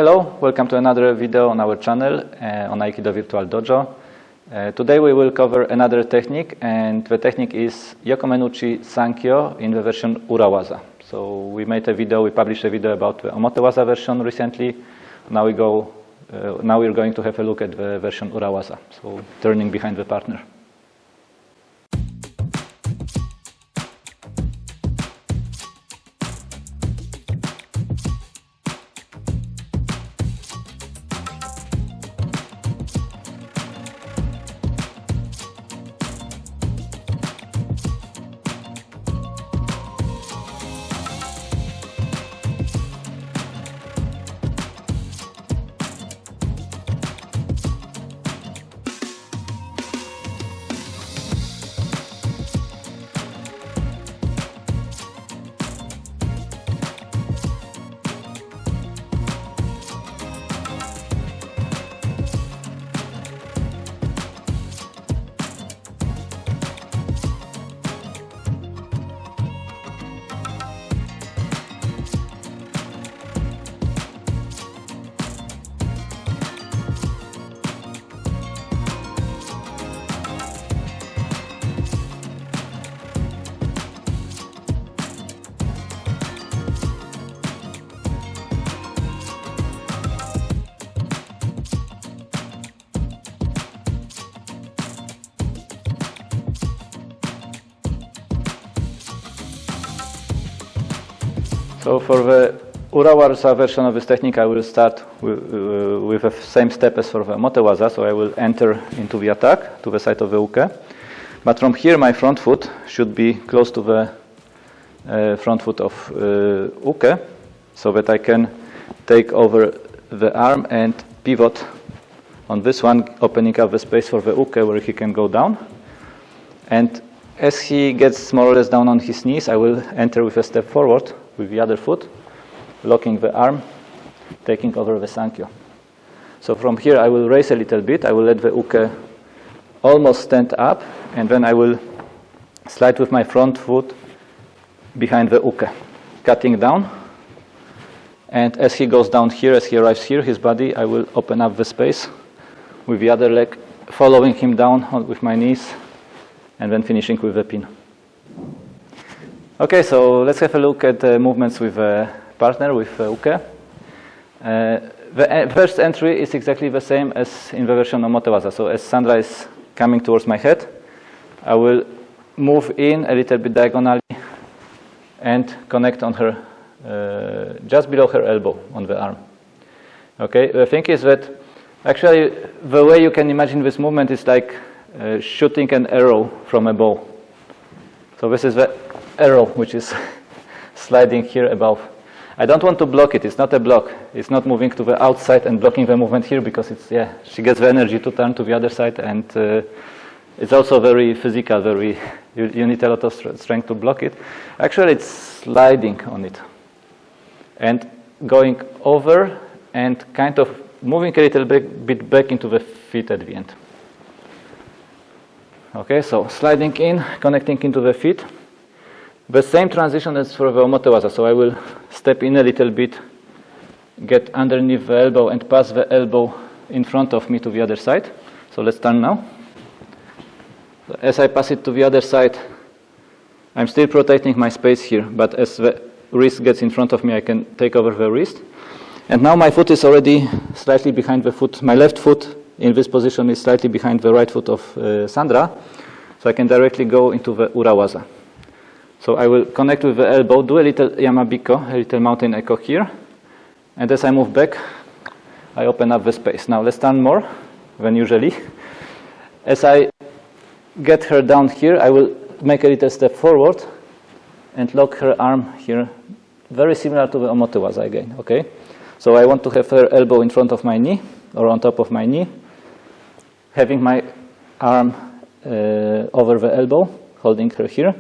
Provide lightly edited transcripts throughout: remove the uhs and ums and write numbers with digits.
Hello, welcome to another video on our channel on Aikido Virtual Dojo. Today we will cover another technique, and the technique is Yokomen'uchi Sankyo in the version Urawaza. So we made a video, we published a video about the waza version recently. Now we're going to have a look at the version Urawaza, so turning behind the partner. So for the Urawaza version of this technique, I will start with the same step as for the waza. So I will enter into the attack to the side of the uke. But from here, my front foot should be close to the front foot of uke, so that I can take over the arm and pivot on this one, opening up the space for the uke where he can go down. And as he gets more or less down on his knees, I will enter with a step forward with the other foot, locking the arm, taking over the Sankyo. So from here I will raise a little bit, I will let the uke almost stand up, and then I will slide with my front foot behind the uke, cutting down. And as he goes down here, as he arrives here, his body, I will open up the space with the other leg, following him down with my knees, and then finishing with the pin. Okay, so let's have a look at the movements with a partner, with uke. The first entry is exactly the same as in the version of waza. So as Sandra is coming towards my head, I will move in a little bit diagonally and connect on her, just below her elbow on the arm. Okay, the thing is that actually the way you can imagine this movement is like shooting an arrow from a bow. So this is the arrow which is sliding here above. I don't want to block it. It's not a block. It's not moving to the outside and blocking the movement here, because it's, she gets the energy to turn to the other side, and it's also very physical, you need a lot of strength to block it. Actually, it's sliding on it and going over and kind of moving a little bit back into the feet at the end. Okay, so sliding in, connecting into the feet. The same transition as for the waza. So I will step in a little bit, get underneath the elbow and pass the elbow in front of me to the other side. So let's turn now. So as I pass it to the other side, I'm still protecting my space here, but as the wrist gets in front of me, I can take over the wrist. And now my foot is already slightly behind the foot. My left foot in this position is slightly behind the right foot of Sandra, so I can directly go into the Urawaza. So I will connect with the elbow, do a little yamabiko, a little mountain echo here, and as I move back, I open up the space. Now let's turn more than usually. As I get her down here, I will make a little step forward and lock her arm here, very similar to the waza again, okay? So I want to have her elbow in front of my knee, or on top of my knee, having my arm over the elbow, holding her here,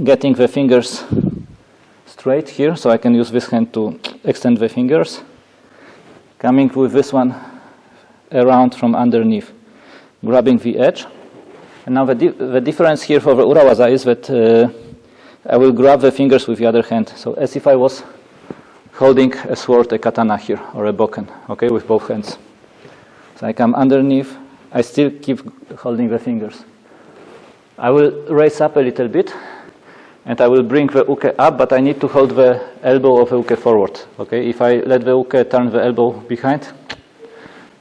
getting the fingers straight here, so I can use this hand to extend the fingers, coming with this one around from underneath, grabbing the edge. And now the difference here for the Urawaza is that I will grab the fingers with the other hand, so as if I was holding a sword, a katana here, or a bokken, okay, with both hands. So I come underneath, I still keep holding the fingers. I will raise up a little bit, and I will bring the uke up, but I need to hold the elbow of the uke forward, okay? If I let the uke turn the elbow behind,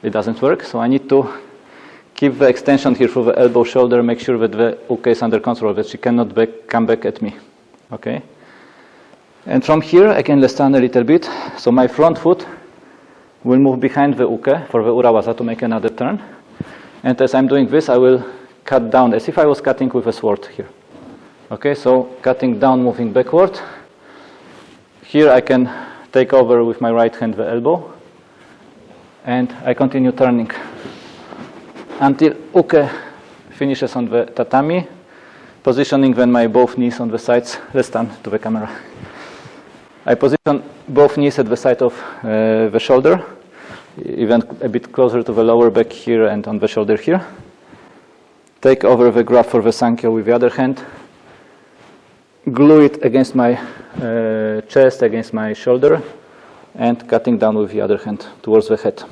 it doesn't work, so I need to keep the extension here through the elbow shoulder, make sure that the uke is under control, that she cannot come back at me, okay? And from here, I can stand a little bit, so my front foot will move behind the uke for the urawaza to make another turn. And as I'm doing this, I will cut down as if I was cutting with a sword here. Okay, so cutting down, moving backward. Here I can take over with my right hand the elbow, and I continue turning until uke finishes on the tatami, positioning then my both knees on the sides. Let's stand to the camera. I position both knees at the side of the shoulder, even a bit closer to the lower back here and on the shoulder here. Take over the grab for the Sankyo with the other hand. Glue it against my chest, against my shoulder, and cutting down with the other hand towards the head.